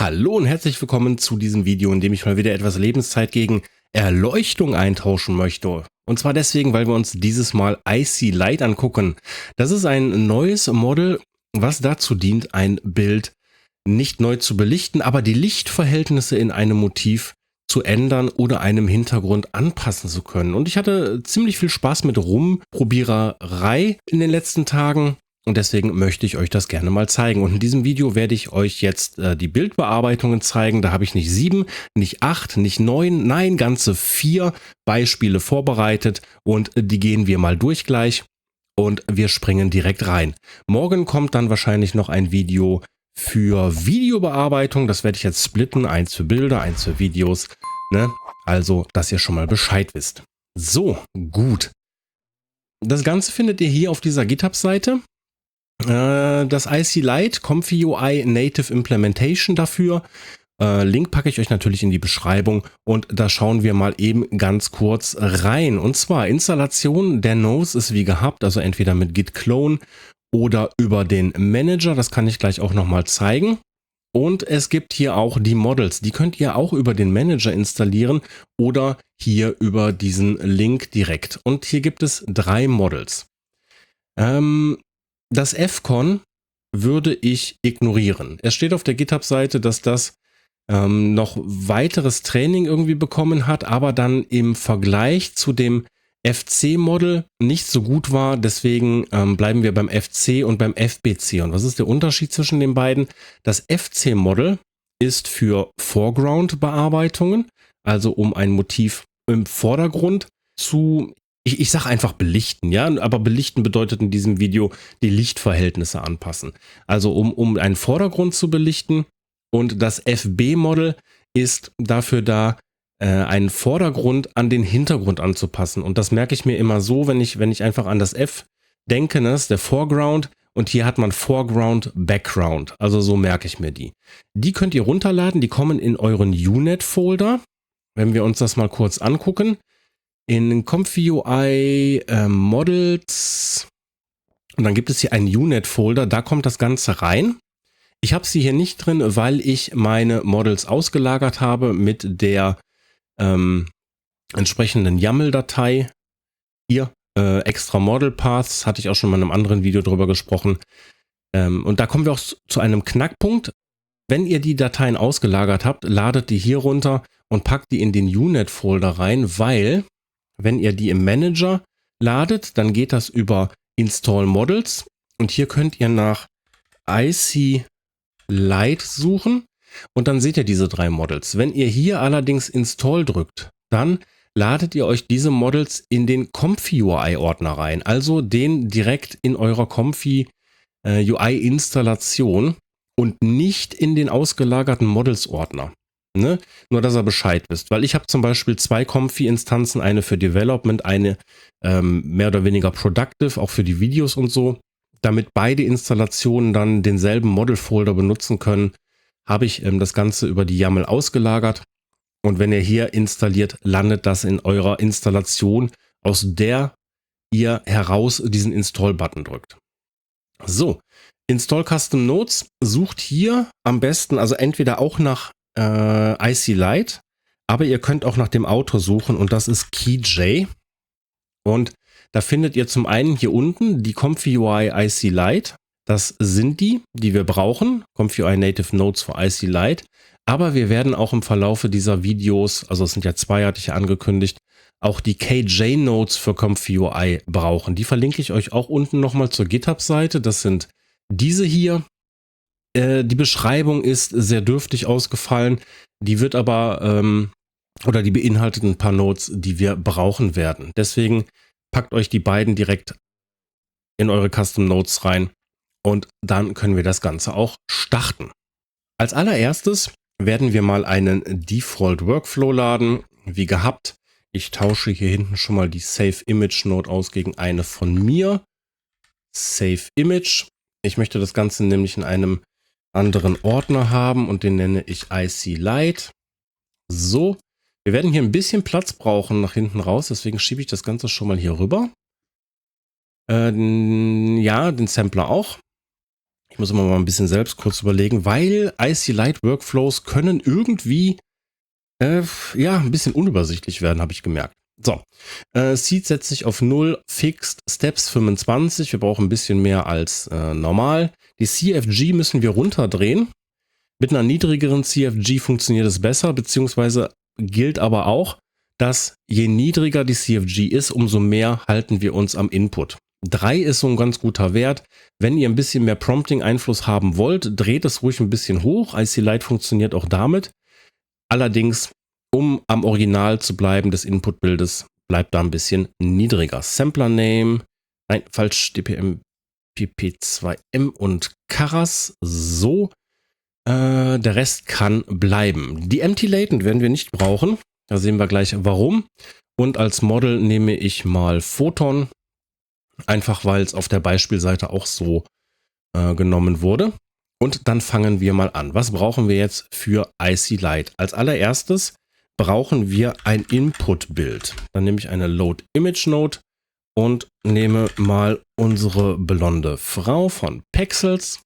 Hallo und herzlich willkommen zu diesem Video, in dem ich mal wieder etwas Lebenszeit gegen Erleuchtung eintauschen möchte. Und zwar deswegen, weil wir uns dieses Mal Icy Light angucken. Das ist ein neues Model, was dazu dient, ein Bild nicht neu zu belichten, aber die Lichtverhältnisse in einem Motiv zu ändern oder einem Hintergrund anpassen zu können. Und ich hatte ziemlich viel Spaß mit Rumprobiererei in den letzten Tagen. Und deswegen möchte ich euch das gerne mal zeigen. Und in diesem Video werde ich euch jetzt die Bildbearbeitungen zeigen. Da habe ich nicht 7, nicht 8, nicht 9, nein, ganze 4 Beispiele vorbereitet. Und die gehen wir mal durch gleich. Und wir springen direkt rein. Morgen kommt dann wahrscheinlich noch ein Video für Videobearbeitung. Das werde ich jetzt splitten. Eins für Bilder, eins für Videos. Ne? Also, dass ihr schon mal Bescheid wisst. So, gut. Das Ganze findet ihr hier auf dieser GitHub-Seite. Das Icy Light Comfy UI Native Implementation dafür. Link packe ich euch natürlich in die Beschreibung und da schauen wir mal eben ganz kurz rein. Und zwar Installation der Nose ist wie gehabt, also entweder mit Git Clone oder über den Manager. Das kann ich gleich auch nochmal zeigen. Und es gibt hier auch die Models. Die könnt ihr auch über den Manager installieren oder hier über diesen Link direkt. Und hier gibt es 3 Models. Das Fcon würde ich ignorieren. Es steht auf der GitHub-Seite, dass das noch weiteres Training irgendwie bekommen hat, aber dann im Vergleich zu dem FC-Model nicht so gut war. Deswegen bleiben wir beim FC und beim FBC. Und was ist der Unterschied zwischen den beiden? Das FC-Model ist für Foreground-Bearbeitungen, also um ein Motiv im Vordergrund zu... Ich sage einfach belichten, ja, aber belichten bedeutet in diesem Video die Lichtverhältnisse anpassen. Also um einen Vordergrund zu belichten, und das FB-Model ist dafür da, einen Vordergrund an den Hintergrund anzupassen. Und das merke ich mir immer so, wenn ich einfach an das F denke, das ist der Foreground und hier hat man Foreground, Background. Also so merke ich mir die. Die könnt ihr runterladen, die kommen in euren UNet-Folder. Wenn wir uns das mal kurz angucken. In Comfy UI Models und dann gibt es hier einen UNet-Folder, da kommt das Ganze rein. Ich habe sie hier nicht drin, weil ich meine Models ausgelagert habe mit der entsprechenden YAML-Datei. Hier, extra Model Paths, hatte ich auch schon mal in einem anderen Video drüber gesprochen. Und da kommen wir auch zu einem Knackpunkt. Wenn ihr die Dateien ausgelagert habt, ladet die hier runter und packt die in den UNet-Folder rein, weil... Wenn ihr die im Manager ladet, dann geht das über Install Models und hier könnt ihr nach Icy Light suchen und dann seht ihr diese 3 Models. Wenn ihr hier allerdings Install drückt, dann ladet ihr euch diese Models in den Comfy UI Ordner rein, also den direkt in eurer Comfy UI Installation und nicht in den ausgelagerten Models Ordner. Ne? Nur, dass ihr Bescheid wisst, weil ich habe zum Beispiel 2 Comfy-Instanzen, eine für Development, eine mehr oder weniger Productive, auch für die Videos und so. Damit beide Installationen dann denselben Model-Folder benutzen können, habe ich das Ganze über die YAML ausgelagert. Und wenn ihr hier installiert, landet das in eurer Installation, aus der ihr heraus diesen Install-Button drückt. So, Install Custom Nodes, sucht hier am besten, also entweder auch nach Icy Light, aber ihr könnt auch nach dem Autor suchen und das ist KeyJ. Und da findet ihr zum einen hier unten die Comfy UI Icy Light. Das sind die wir brauchen. Comfy UI Native Nodes für Icy Light. Aber wir werden auch im Verlaufe dieser Videos, also es sind ja 2, hatte ich ja angekündigt, auch die KJ Nodes für Comfy UI brauchen. Die verlinke ich euch auch unten nochmal zur GitHub-Seite. Das sind diese hier. Die Beschreibung ist sehr dürftig ausgefallen. Die wird aber, oder die beinhaltet ein paar Nodes, die wir brauchen werden. Deswegen packt euch die beiden direkt in eure Custom Nodes rein und dann können wir das Ganze auch starten. Als allererstes werden wir mal einen Default Workflow laden, wie gehabt. Ich tausche hier hinten schon mal die Save Image Node aus gegen eine von mir. Save Image. Ich möchte das Ganze nämlich in einem anderen Ordner haben und den nenne ich Icy Light. So, wir werden hier ein bisschen Platz brauchen nach hinten raus, deswegen schiebe ich das Ganze schon mal hier rüber. Ja, den Sampler auch. Ich muss immer mal ein bisschen selbst kurz überlegen, weil IC Light Workflows können irgendwie ja, ein bisschen unübersichtlich werden, habe ich gemerkt. So, Seed setzt sich auf 0, Fixed, Steps 25. Wir brauchen ein bisschen mehr als normal. Die CFG müssen wir runterdrehen. Mit einer niedrigeren CFG funktioniert es besser, beziehungsweise gilt aber auch, dass je niedriger die CFG ist, umso mehr halten wir uns am Input. 3 ist so ein ganz guter Wert. Wenn ihr ein bisschen mehr Prompting-Einfluss haben wollt, dreht es ruhig ein bisschen hoch. IC Light funktioniert auch damit. Allerdings, um am Original zu bleiben des Input-Bildes, bleibt da ein bisschen niedriger. Sampler Name, nein, falsch, DPM, PP2M und Keras. So, der Rest kann bleiben. Die Empty Latent werden wir nicht brauchen. Da sehen wir gleich warum. Und als Model nehme ich mal Photon. Einfach weil es auf der Beispielseite auch so genommen wurde. Und dann fangen wir mal an. Was brauchen wir jetzt für IC Light? Als allererstes brauchen wir ein Input-Bild. Dann nehme ich eine Load Image Node und nehme mal unsere blonde Frau von Pexels.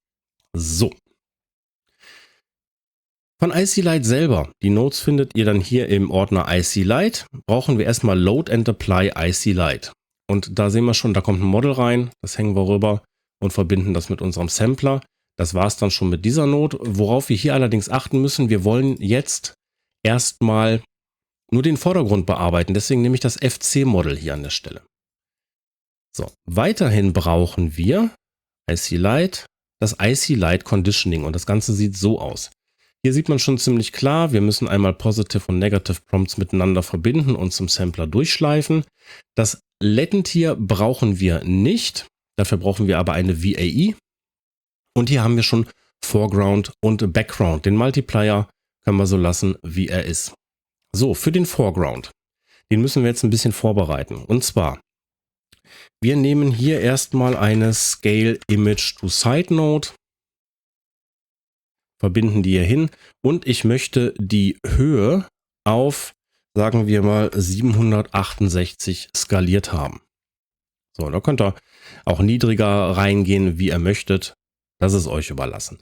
So. Von IC Light selber, die Nodes findet ihr dann hier im Ordner IC Light, brauchen wir erstmal Load and Apply IC Light. Und da sehen wir schon, da kommt ein Model rein, das hängen wir rüber und verbinden das mit unserem Sampler. Das war es dann schon mit dieser Node. Worauf wir hier allerdings achten müssen, wir wollen jetzt erstmal nur den Vordergrund bearbeiten. Deswegen nehme ich das FC-Model hier an der Stelle. So, weiterhin brauchen wir IC Light, das IC Light Conditioning. Und das Ganze sieht so aus. Hier sieht man schon ziemlich klar, wir müssen einmal Positive und Negative Prompts miteinander verbinden und zum Sampler durchschleifen. Das Latent hier brauchen wir nicht. Dafür brauchen wir aber eine VAE. Und hier haben wir schon Foreground und Background. Den Multiplier können wir so lassen, wie er ist. So, für den Foreground. Den müssen wir jetzt ein bisschen vorbereiten. Und zwar, wir nehmen hier erstmal eine Scale Image to Side Node. Verbinden die hier hin und ich möchte die Höhe auf, sagen wir mal, 768 skaliert haben. So, da könnt ihr auch niedriger reingehen, wie ihr möchtet. Das ist euch überlassen.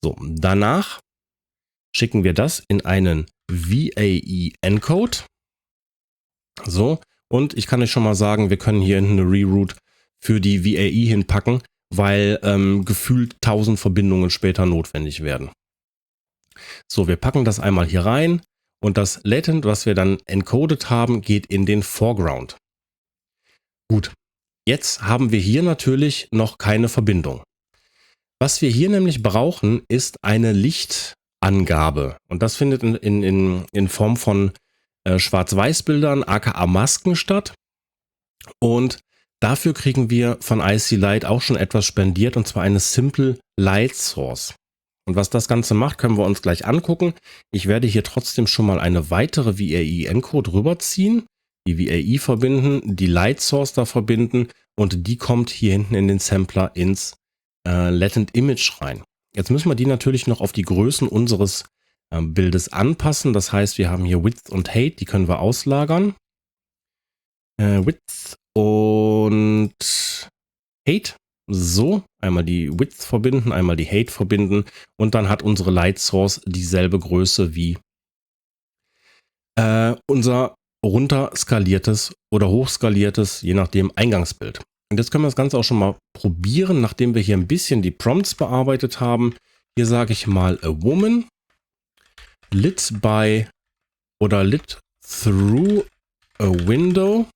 So, danach schicken wir das in einen VAE-Encode. So, und ich kann euch schon mal sagen, wir können hier hinten eine Reroute für die VAE hinpacken, weil gefühlt 1000 Verbindungen später notwendig werden. So, wir packen das einmal hier rein und das Latent, was wir dann encoded haben, geht in den Foreground. Gut, jetzt haben wir hier natürlich noch keine Verbindung. Was wir hier nämlich brauchen, ist eine Lichtangabe und das findet in Form von Schwarz-Weiß-Bildern, aka Masken statt und dafür kriegen wir von IC Light auch schon etwas spendiert, und zwar eine Simple Light Source. Und was das Ganze macht, können wir uns gleich angucken. Ich werde hier trotzdem schon mal eine weitere VAE-Encode rüberziehen, die VAE verbinden, die Light Source da verbinden und die kommt hier hinten in den Sampler ins Latent Image rein. Jetzt müssen wir die natürlich noch auf die Größen unseres Bildes anpassen. Das heißt, wir haben hier Width und Height, die können wir auslagern. Width und Height. So, einmal die Width verbinden, einmal die Height verbinden und dann hat unsere Light Source dieselbe Größe wie unser runterskaliertes oder hochskaliertes, je nachdem, Eingangsbild. Und jetzt können wir das Ganze auch schon mal probieren, nachdem wir hier ein bisschen die Prompts bearbeitet haben. Hier sage ich mal a woman, lit by oder lit through a window.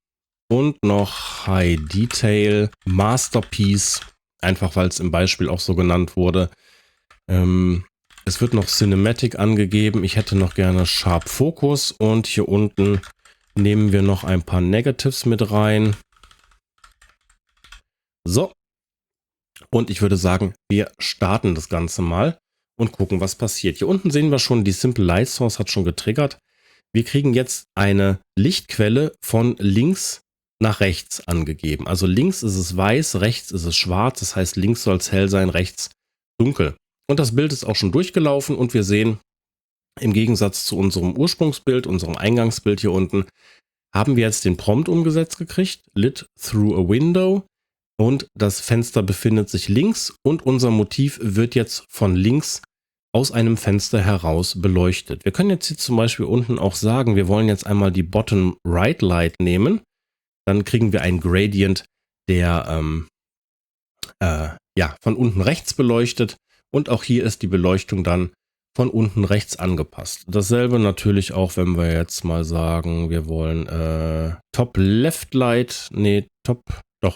Und noch High Detail Masterpiece, einfach weil es im Beispiel auch so genannt wurde. Es wird noch Cinematic angegeben. Ich hätte noch gerne Sharp Focus und hier unten nehmen wir noch ein paar Negatives mit rein. So. Und ich würde sagen, wir starten das Ganze mal und gucken, was passiert. Hier unten sehen wir schon, die Simple Light Source hat schon getriggert. Wir kriegen jetzt eine Lichtquelle von links nach rechts angegeben. Also links ist es weiß, rechts ist es schwarz. Das heißt, links soll es hell sein, rechts dunkel. Und das Bild ist auch schon durchgelaufen und wir sehen, im Gegensatz zu unserem Ursprungsbild, unserem Eingangsbild hier unten, haben wir jetzt den Prompt umgesetzt gekriegt, lit through a window. Und das Fenster befindet sich links und unser Motiv wird jetzt von links aus einem Fenster heraus beleuchtet. Wir können jetzt hier zum Beispiel unten auch sagen, wir wollen jetzt einmal die Bottom Right Light nehmen. Dann kriegen wir einen Gradient, der ja, von unten rechts beleuchtet. Und auch hier ist die Beleuchtung dann von unten rechts angepasst. Dasselbe natürlich auch, wenn wir jetzt mal sagen, wir wollen Top Left Light, nehmen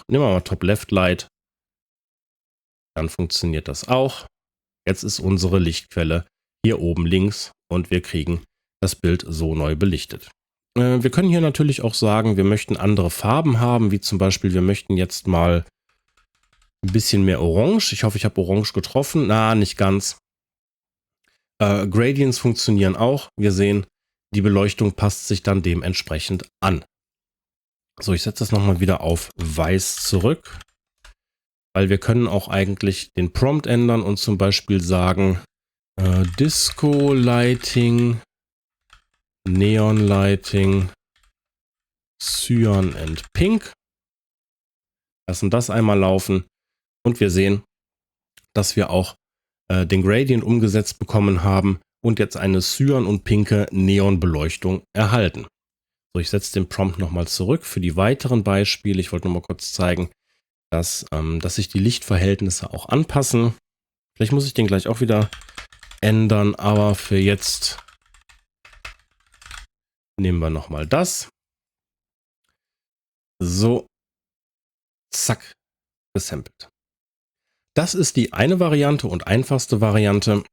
wir mal Top Left Light. Dann funktioniert das auch. Jetzt ist unsere Lichtquelle hier oben links und wir kriegen das Bild so neu belichtet. Wir können hier natürlich auch sagen, wir möchten andere Farben haben, wie zum Beispiel, wir möchten jetzt mal ein bisschen mehr Orange. Ich hoffe, ich habe Orange getroffen. Na, nicht ganz. Gradients funktionieren auch. Wir sehen, die Beleuchtung passt sich dann dementsprechend an. So, ich setze das nochmal wieder auf weiß zurück, weil wir können auch eigentlich den Prompt ändern und zum Beispiel sagen, Disco Lighting, Neon Lighting, Cyan and Pink. Lassen das einmal laufen und wir sehen, dass wir auch den Gradient umgesetzt bekommen haben und jetzt eine Cyan- und pinke Neonbeleuchtung erhalten. So, ich setze den Prompt nochmal zurück für die weiteren Beispiele. Ich wollte noch mal kurz zeigen, dass sich die Lichtverhältnisse auch anpassen. Vielleicht muss ich den gleich auch wieder ändern, aber für jetzt nehmen wir nochmal das. So, zack, gesampelt. Das ist die eine Variante und einfachste Variante.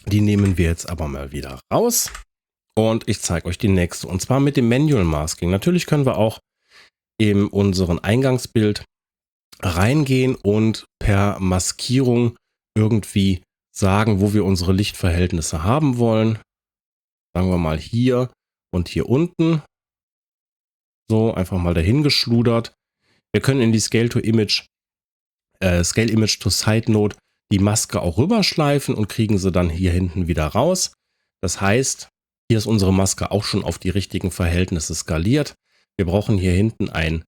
Die nehmen wir jetzt aber mal wieder raus. Und ich zeige euch die nächste. Und zwar mit dem Manual Masking. Natürlich können wir auch in unseren Eingangsbild reingehen und per Maskierung irgendwie sagen, wo wir unsere Lichtverhältnisse haben wollen. Sagen wir mal hier und hier unten. So, einfach mal dahin geschludert. Wir können in die Scale Image to Side Node die Maske auch rüberschleifen und kriegen sie dann hier hinten wieder raus. Das heißt, hier ist unsere Maske auch schon auf die richtigen Verhältnisse skaliert. Wir brauchen hier hinten ein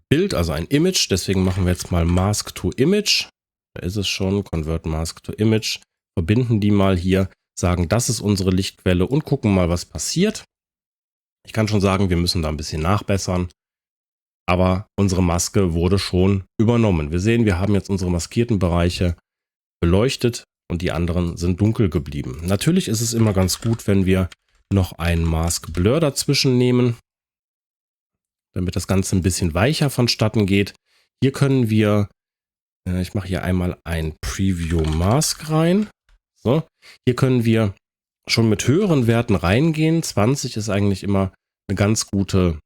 Bild, also ein Image. Deswegen machen wir jetzt mal Mask to Image. Da ist es schon, Convert Mask to Image. Verbinden die mal hier, sagen, das ist unsere Lichtquelle und gucken mal, was passiert. Ich kann schon sagen, wir müssen da ein bisschen nachbessern. Aber unsere Maske wurde schon übernommen. Wir sehen, wir haben jetzt unsere maskierten Bereiche beleuchtet und die anderen sind dunkel geblieben. Natürlich ist es immer ganz gut, wenn wir noch ein Mask Blur dazwischen nehmen, damit das Ganze ein bisschen weicher vonstatten geht. Hier können wir, ich mache hier einmal ein Preview Mask rein. So, hier können wir schon mit höheren Werten reingehen. 20 ist eigentlich immer eine ganz gute,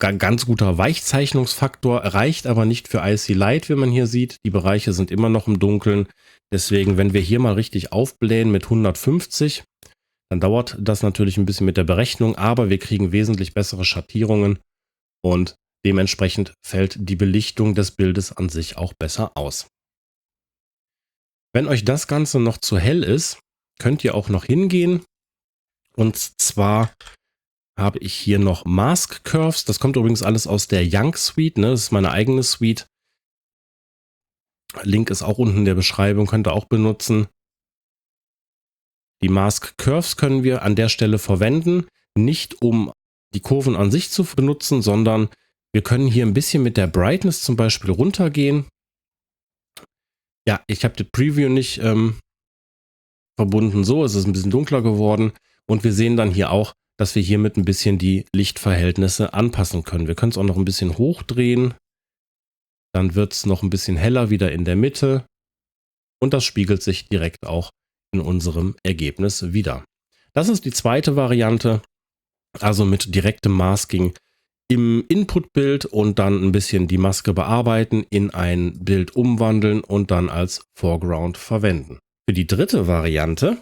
ganz guter Weichzeichnungsfaktor, reicht aber nicht für IC Light, wie man hier sieht. Die Bereiche sind immer noch im Dunkeln. Deswegen, wenn wir hier mal richtig aufblähen mit 150, dann dauert das natürlich ein bisschen mit der Berechnung, aber wir kriegen wesentlich bessere Schattierungen und dementsprechend fällt die Belichtung des Bildes an sich auch besser aus. Wenn euch das Ganze noch zu hell ist, könnt ihr auch noch hingehen. Und zwar habe ich hier noch Mask Curves. Das kommt übrigens alles aus der Young Suite. Ne? Das ist meine eigene Suite. Link ist auch unten in der Beschreibung, könnt ihr auch benutzen. Die Mask Curves können wir an der Stelle verwenden, nicht um die Kurven an sich zu benutzen, sondern wir können hier ein bisschen mit der Brightness zum Beispiel runtergehen. Ja, ich habe die Preview nicht verbunden. So, es ist ein bisschen dunkler geworden. Und wir sehen dann hier auch, dass wir hiermit ein bisschen die Lichtverhältnisse anpassen können. Wir können es auch noch ein bisschen hochdrehen. Dann wird es noch ein bisschen heller wieder in der Mitte. Und das spiegelt sich direkt auch in unserem Ergebnis wieder. Das ist die zweite Variante. Also mit direktem Masking im Input-Bild und dann ein bisschen die Maske bearbeiten, in ein Bild umwandeln und dann als Foreground verwenden. Für die dritte Variante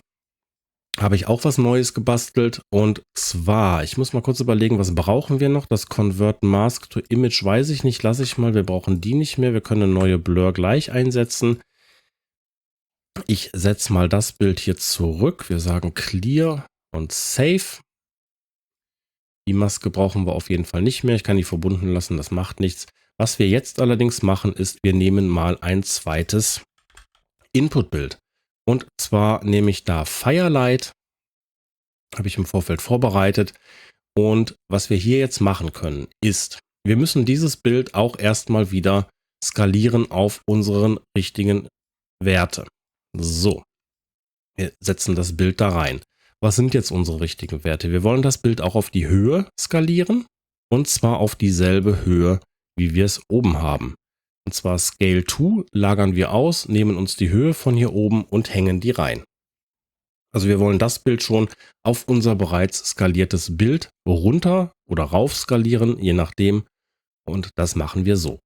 habe ich auch was Neues gebastelt und zwar, ich muss mal kurz überlegen, was brauchen wir noch? Das Convert Mask to Image weiß ich nicht, lasse ich mal, wir brauchen die nicht mehr, wir können eine neue Blur gleich einsetzen. Ich setze mal das Bild hier zurück, wir sagen Clear und Save. Die Maske brauchen wir auf jeden Fall nicht mehr. Ich kann die verbunden lassen, das macht nichts. Was wir jetzt allerdings machen, ist, wir nehmen mal ein zweites Inputbild. Und zwar nehme ich da Firelight, habe ich im Vorfeld vorbereitet. Und was wir hier jetzt machen können, ist, wir müssen dieses Bild auch erstmal wieder skalieren auf unseren richtigen Werte. So, wir setzen das Bild da rein. Was sind jetzt unsere richtigen Werte? Wir wollen das Bild auch auf die Höhe skalieren und zwar auf dieselbe Höhe, wie wir es oben haben. Und zwar Scale to lagern wir aus, nehmen uns die Höhe von hier oben und hängen die rein. Also wir wollen das Bild schon auf unser bereits skaliertes Bild runter oder rauf skalieren, je nachdem. Und das machen wir so.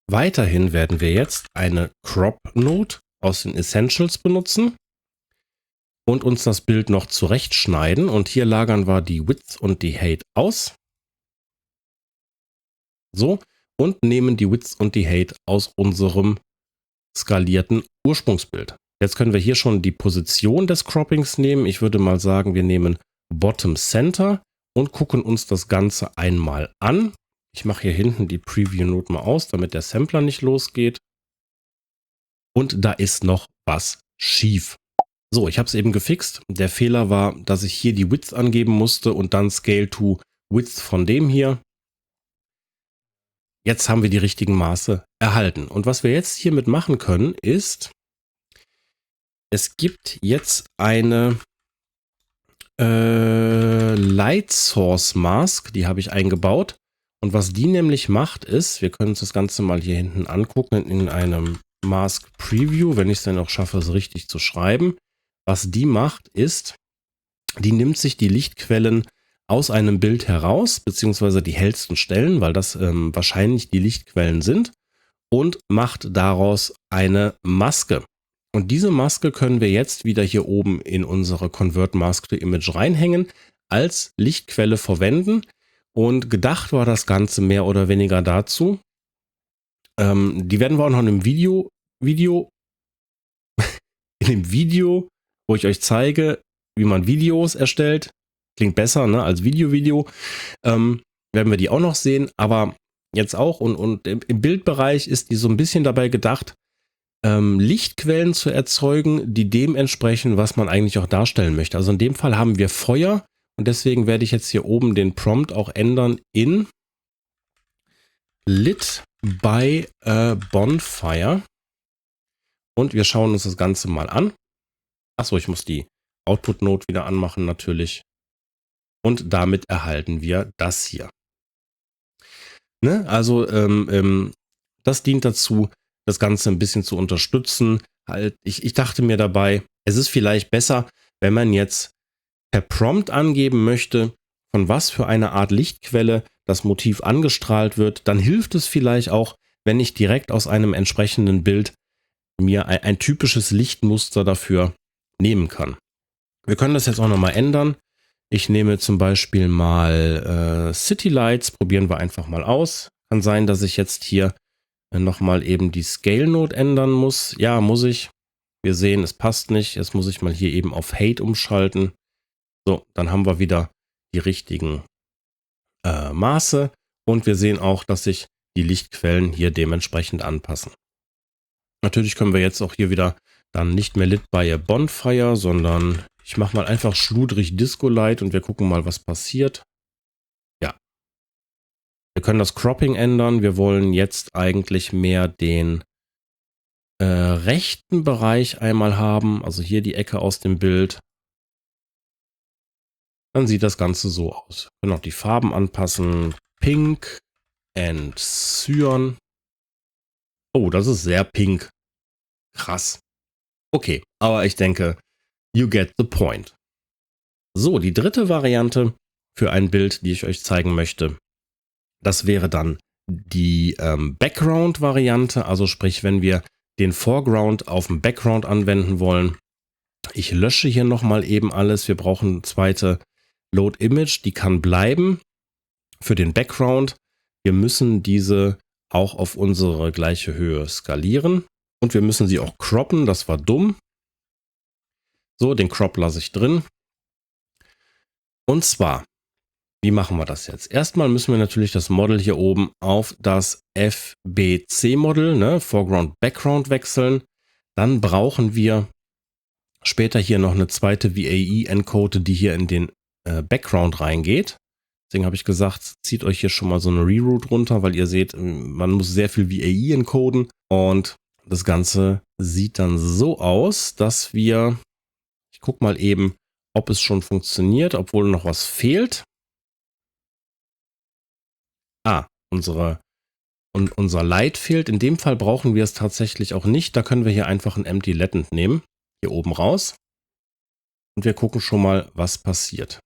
Weiterhin werden wir jetzt eine Crop Node aus den Essentials benutzen und uns das Bild noch zurechtschneiden. Und hier lagern wir die Width und die Height aus. So, und nehmen die Width und die Height aus unserem skalierten Ursprungsbild. Jetzt können wir hier schon die Position des Croppings nehmen. Ich würde mal sagen, wir nehmen Bottom Center und gucken uns das Ganze einmal an. Ich mache hier hinten die Preview Node mal aus, damit der Sampler nicht losgeht. Und da ist noch was schief. So, ich habe es eben gefixt. Der Fehler war, dass ich hier die Width angeben musste und dann Scale to Width von dem hier. Jetzt haben wir die richtigen Maße erhalten. Und was wir jetzt hiermit machen können, ist, es gibt jetzt eine Light Source Mask, die habe ich eingebaut. Und was die nämlich macht, ist, wir können uns das Ganze mal hier hinten angucken in einem Mask Preview, wenn ich es dann auch schaffe, es richtig zu schreiben. Was die macht, ist, die nimmt sich die Lichtquellen aus einem Bild heraus, beziehungsweise die hellsten Stellen, weil das wahrscheinlich die Lichtquellen sind, und macht daraus eine Maske. Und diese Maske können wir jetzt wieder hier oben in unsere Convert Mask to Image reinhängen, als Lichtquelle verwenden. Und gedacht war das Ganze mehr oder weniger dazu. Die werden wir auch noch in einem Video, wo ich euch zeige, wie man Videos erstellt. Klingt besser, ne, als Video. Werden wir die auch noch sehen. Aber jetzt auch und im Bildbereich ist die so ein bisschen dabei gedacht, Lichtquellen zu erzeugen, die dem entsprechen, was man eigentlich auch darstellen möchte. Also in dem Fall haben wir Feuer und deswegen werde ich jetzt hier oben den Prompt auch ändern in Lit by a Bonfire. Und wir schauen uns das Ganze mal an. Achso, ich muss die Output-Node wieder anmachen natürlich. Und damit erhalten wir das hier. Ne? Also das dient dazu, das Ganze ein bisschen zu unterstützen. Halt, ich dachte mir dabei, es ist vielleicht besser, wenn man jetzt per Prompt angeben möchte, von was für eine Art Lichtquelle das Motiv angestrahlt wird. Dann hilft es vielleicht auch, wenn ich direkt aus einem entsprechenden Bild mir ein typisches Lichtmuster dafür nehmen kann. Wir können das jetzt auch nochmal ändern. Ich nehme zum Beispiel mal City Lights, probieren wir einfach mal aus. Kann sein, dass ich jetzt hier nochmal eben die Scale Node ändern muss. Ja, muss ich. Wir sehen, es passt nicht. Jetzt muss ich mal hier eben auf Height umschalten. So, dann haben wir wieder die richtigen Maße. Und wir sehen auch, dass sich die Lichtquellen hier dementsprechend anpassen. Natürlich können wir jetzt auch hier wieder dann nicht mehr Lit by a Bonfire, sondern ich mache mal einfach schludrig Disco Light und wir gucken mal, was passiert. Ja. Wir können das Cropping ändern. Wir wollen jetzt eigentlich mehr den rechten Bereich einmal haben. Also hier die Ecke aus dem Bild. Dann sieht das Ganze so aus. Wir können auch die Farben anpassen. Pink and Cyan. Oh, das ist sehr pink. Krass. Okay, aber ich denke, you get the point. So, die dritte Variante für ein Bild, die ich euch zeigen möchte, das wäre dann die Background-Variante. Also sprich, wenn wir den Foreground auf dem Background anwenden wollen. Ich lösche hier nochmal eben alles. Wir brauchen eine zweite Load Image, die kann bleiben für den Background. Wir müssen diese auch auf unsere gleiche Höhe skalieren. Und wir müssen sie auch croppen, das war dumm. So, den Crop lasse ich drin. Und zwar, wie machen wir das jetzt? Erstmal müssen wir natürlich das Model hier oben auf das FBC-Model, ne, Foreground, Background wechseln. Dann brauchen wir später hier noch eine zweite VAE-Encode, die hier in den Background reingeht. Deswegen habe ich gesagt, zieht euch hier schon mal so eine Reroute runter, weil ihr seht, man muss sehr viel VAE encoden. Und das Ganze sieht dann so aus, dass wir, ich gucke mal eben, ob es schon funktioniert, obwohl noch was fehlt. Unser Light fehlt. In dem Fall brauchen wir es tatsächlich auch nicht. Da können wir hier einfach ein Empty Latent nehmen. Hier oben raus. Und wir gucken schon mal, was passiert.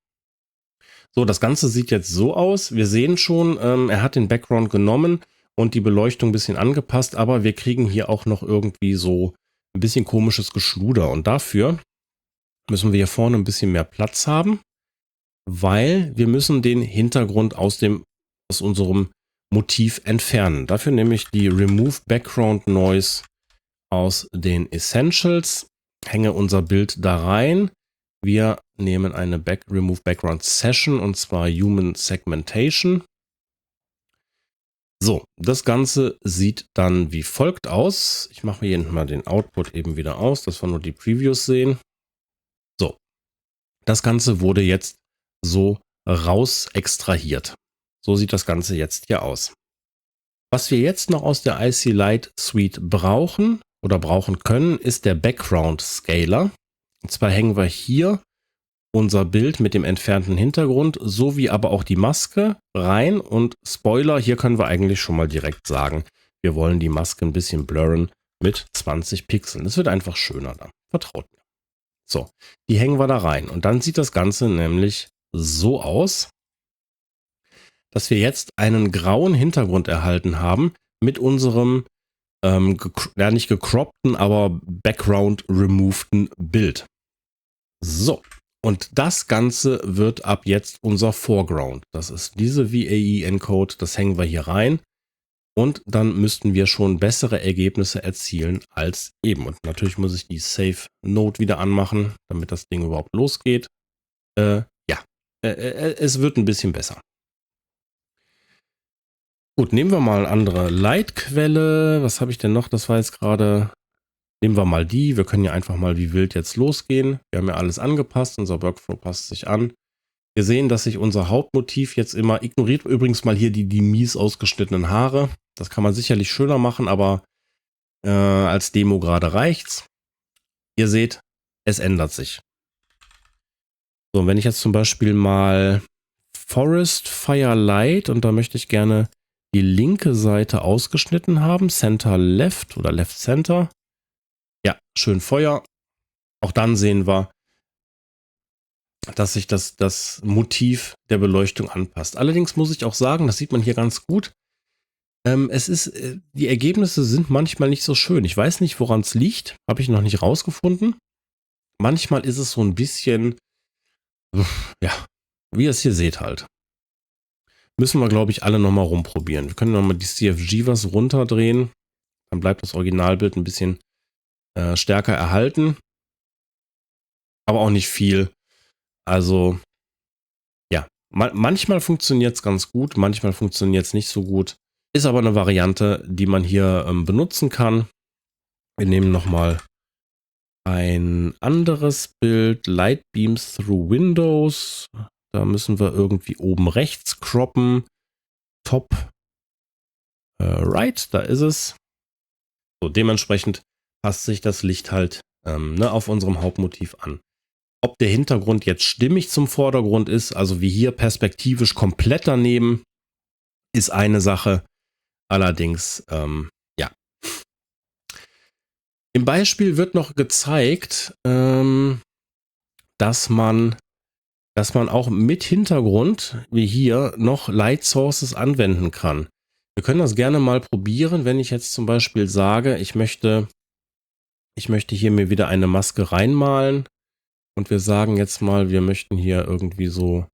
So, das Ganze sieht jetzt so aus. Wir sehen schon, er hat den Background genommen und die Beleuchtung ein bisschen angepasst. Aber wir kriegen hier auch noch irgendwie so ein bisschen komisches Geschluder. Und dafür müssen wir hier vorne ein bisschen mehr Platz haben. Weil wir müssen den Hintergrund aus unserem Motiv entfernen. Dafür nehme ich die Remove Background Noise aus den Essentials, hänge unser Bild da rein. Wir nehmen eine Remove Background Session und zwar Human Segmentation. So, das Ganze sieht dann wie folgt aus. Ich mache mir hier mal den Output eben wieder aus, dass wir nur die Previews sehen. So, das Ganze wurde jetzt so raus extrahiert. So sieht das Ganze jetzt hier aus. Was wir jetzt noch aus der IC Light Suite brauchen oder brauchen können, ist der Background Scaler. Und zwar hängen wir hier unser Bild mit dem entfernten Hintergrund sowie aber auch die Maske rein. Und Spoiler, hier können wir eigentlich schon mal direkt sagen, wir wollen die Maske ein bisschen blurren mit 20 Pixeln. Das wird einfach schöner dann. Vertraut mir. So, die hängen wir da rein. Und dann sieht das Ganze nämlich so aus, dass wir jetzt einen grauen Hintergrund erhalten haben mit unserem nicht gecroppten, aber Background removeden Bild. So, und das Ganze wird ab jetzt unser Foreground. Das ist diese VAE-Encode, das hängen wir hier rein. Und dann müssten wir schon bessere Ergebnisse erzielen als eben. Und natürlich muss ich die Save Node wieder anmachen, damit das Ding überhaupt losgeht. Es wird ein bisschen besser. Gut, nehmen wir mal eine andere Leitquelle. Was habe ich denn noch? Das war jetzt gerade. Nehmen wir mal die. Wir können ja einfach mal wie wild jetzt losgehen. Wir haben ja alles angepasst. Unser Workflow passt sich an. Wir sehen, dass sich unser Hauptmotiv jetzt immer ignoriert. Übrigens mal hier die mies ausgeschnittenen Haare. Das kann man sicherlich schöner machen, aber als Demo gerade reicht's. Ihr seht, es ändert sich. So, und wenn ich jetzt zum Beispiel mal Forest Firelight und da möchte ich gerne die linke Seite ausgeschnitten haben, Center Left oder Left Center. Ja, schön Feuer. Auch dann sehen wir, dass sich das Motiv der Beleuchtung anpasst. Allerdings muss ich auch sagen, das sieht man hier ganz gut. Die Ergebnisse sind manchmal nicht so schön. Ich weiß nicht, woran es liegt. Habe ich noch nicht rausgefunden. Manchmal ist es so ein bisschen, ja, wie ihr es hier seht halt. Müssen wir, glaube ich, alle nochmal rumprobieren. Wir können nochmal die CFG was runterdrehen. Dann bleibt das Originalbild ein bisschen stärker erhalten. Aber auch nicht viel. Also, ja, manchmal funktioniert es ganz gut, manchmal funktioniert es nicht so gut. Ist aber eine Variante, die man hier benutzen kann. Wir nehmen nochmal ein anderes Bild, Light Beams Through Windows. Da müssen wir irgendwie oben rechts croppen. Top right, da ist es. So, dementsprechend passt sich das Licht halt auf unserem Hauptmotiv an. Ob der Hintergrund jetzt stimmig zum Vordergrund ist, also wie hier perspektivisch komplett daneben, ist eine Sache. Allerdings, ja. Im Beispiel wird noch gezeigt, dass man auch mit Hintergrund, wie hier, noch Light Sources anwenden kann. Wir können das gerne mal probieren, wenn ich jetzt zum Beispiel sage, ich möchte hier mir wieder eine Maske reinmalen und wir sagen jetzt mal, wir möchten hier irgendwie so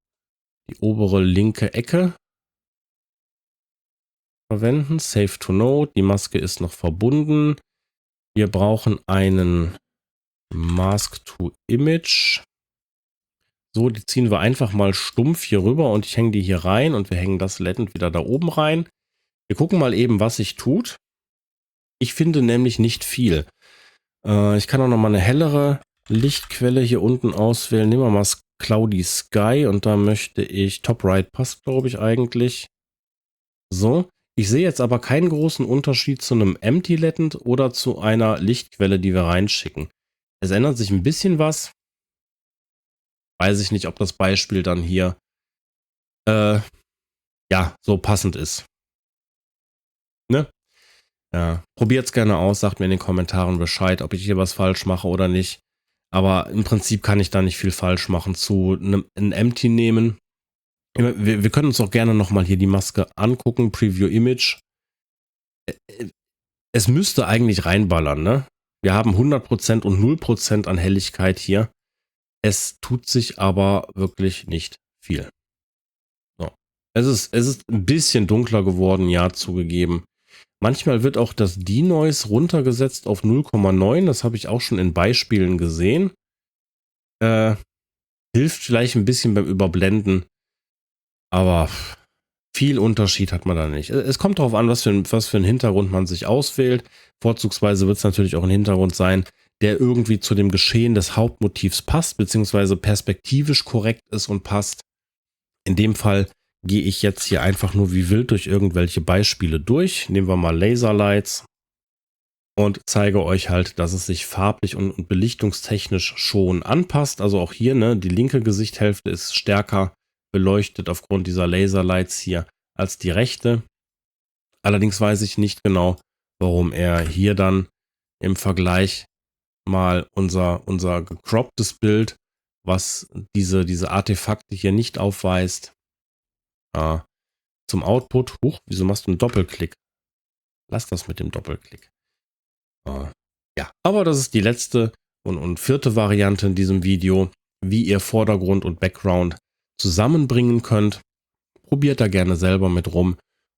die obere linke Ecke verwenden. Save to Node, die Maske ist noch verbunden. Wir brauchen einen Mask to Image. So, die ziehen wir einfach mal stumpf hier rüber und ich hänge die hier rein und wir hängen das LED wieder da oben rein. Wir gucken mal eben, was sich tut. Ich finde nämlich nicht viel. Ich kann auch noch mal eine hellere Lichtquelle hier unten auswählen. Nehmen wir mal Cloudy Sky und da möchte ich Top Right, passt glaube ich eigentlich. So, ich sehe jetzt aber keinen großen Unterschied zu einem Empty LED oder zu einer Lichtquelle, die wir reinschicken. Es ändert sich ein bisschen was. Weiß ich nicht, ob das Beispiel dann hier ja so passend ist. Ne? Ja, probiert's gerne aus, sagt mir in den Kommentaren Bescheid, ob ich hier was falsch mache oder nicht. Aber im Prinzip kann ich da nicht viel falsch machen. Zu einem Empty nehmen. Wir können uns auch gerne nochmal hier die Maske angucken. Preview Image. Es müsste eigentlich reinballern, ne? Wir haben 100% und 0% an Helligkeit hier. Es tut sich aber wirklich nicht viel. So. Es ist ein bisschen dunkler geworden, ja, zugegeben. Manchmal wird auch das Denoise runtergesetzt auf 0,9. Das habe ich auch schon in Beispielen gesehen. Hilft vielleicht ein bisschen beim Überblenden. Aber viel Unterschied hat man da nicht. Es kommt darauf an, was für einen Hintergrund man sich auswählt. Vorzugsweise wird es natürlich auch ein Hintergrund sein, der irgendwie zu dem Geschehen des Hauptmotivs passt, beziehungsweise perspektivisch korrekt ist und passt. In dem Fall gehe ich jetzt hier einfach nur wie wild durch irgendwelche Beispiele durch. Nehmen wir mal Laserlights und zeige euch halt, dass es sich farblich und belichtungstechnisch schon anpasst. Also auch hier, ne, die linke Gesichtshälfte ist stärker beleuchtet aufgrund dieser Laserlights hier als die rechte. Allerdings weiß ich nicht genau, warum er hier dann im Vergleich mal unser gecropptes Bild, was diese Artefakte hier nicht aufweist, zum Output. Huch, wieso machst du einen Doppelklick? Lass das mit dem Doppelklick. Ja, aber das ist die letzte und vierte Variante in diesem Video, wie ihr Vordergrund und Background zusammenbringen könnt. Probiert da gerne selber mit rum.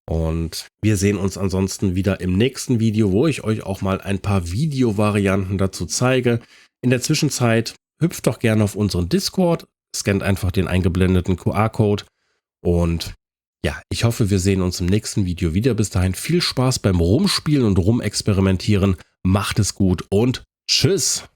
Und wir sehen uns ansonsten wieder im nächsten Video, wo ich euch auch mal ein paar Videovarianten dazu zeige. In der Zwischenzeit hüpft doch gerne auf unseren Discord, scannt einfach den eingeblendeten QR-Code und ja, ich hoffe, wir sehen uns im nächsten Video wieder. Bis dahin viel Spaß beim Rumspielen und Rumexperimentieren. Macht es gut und tschüss!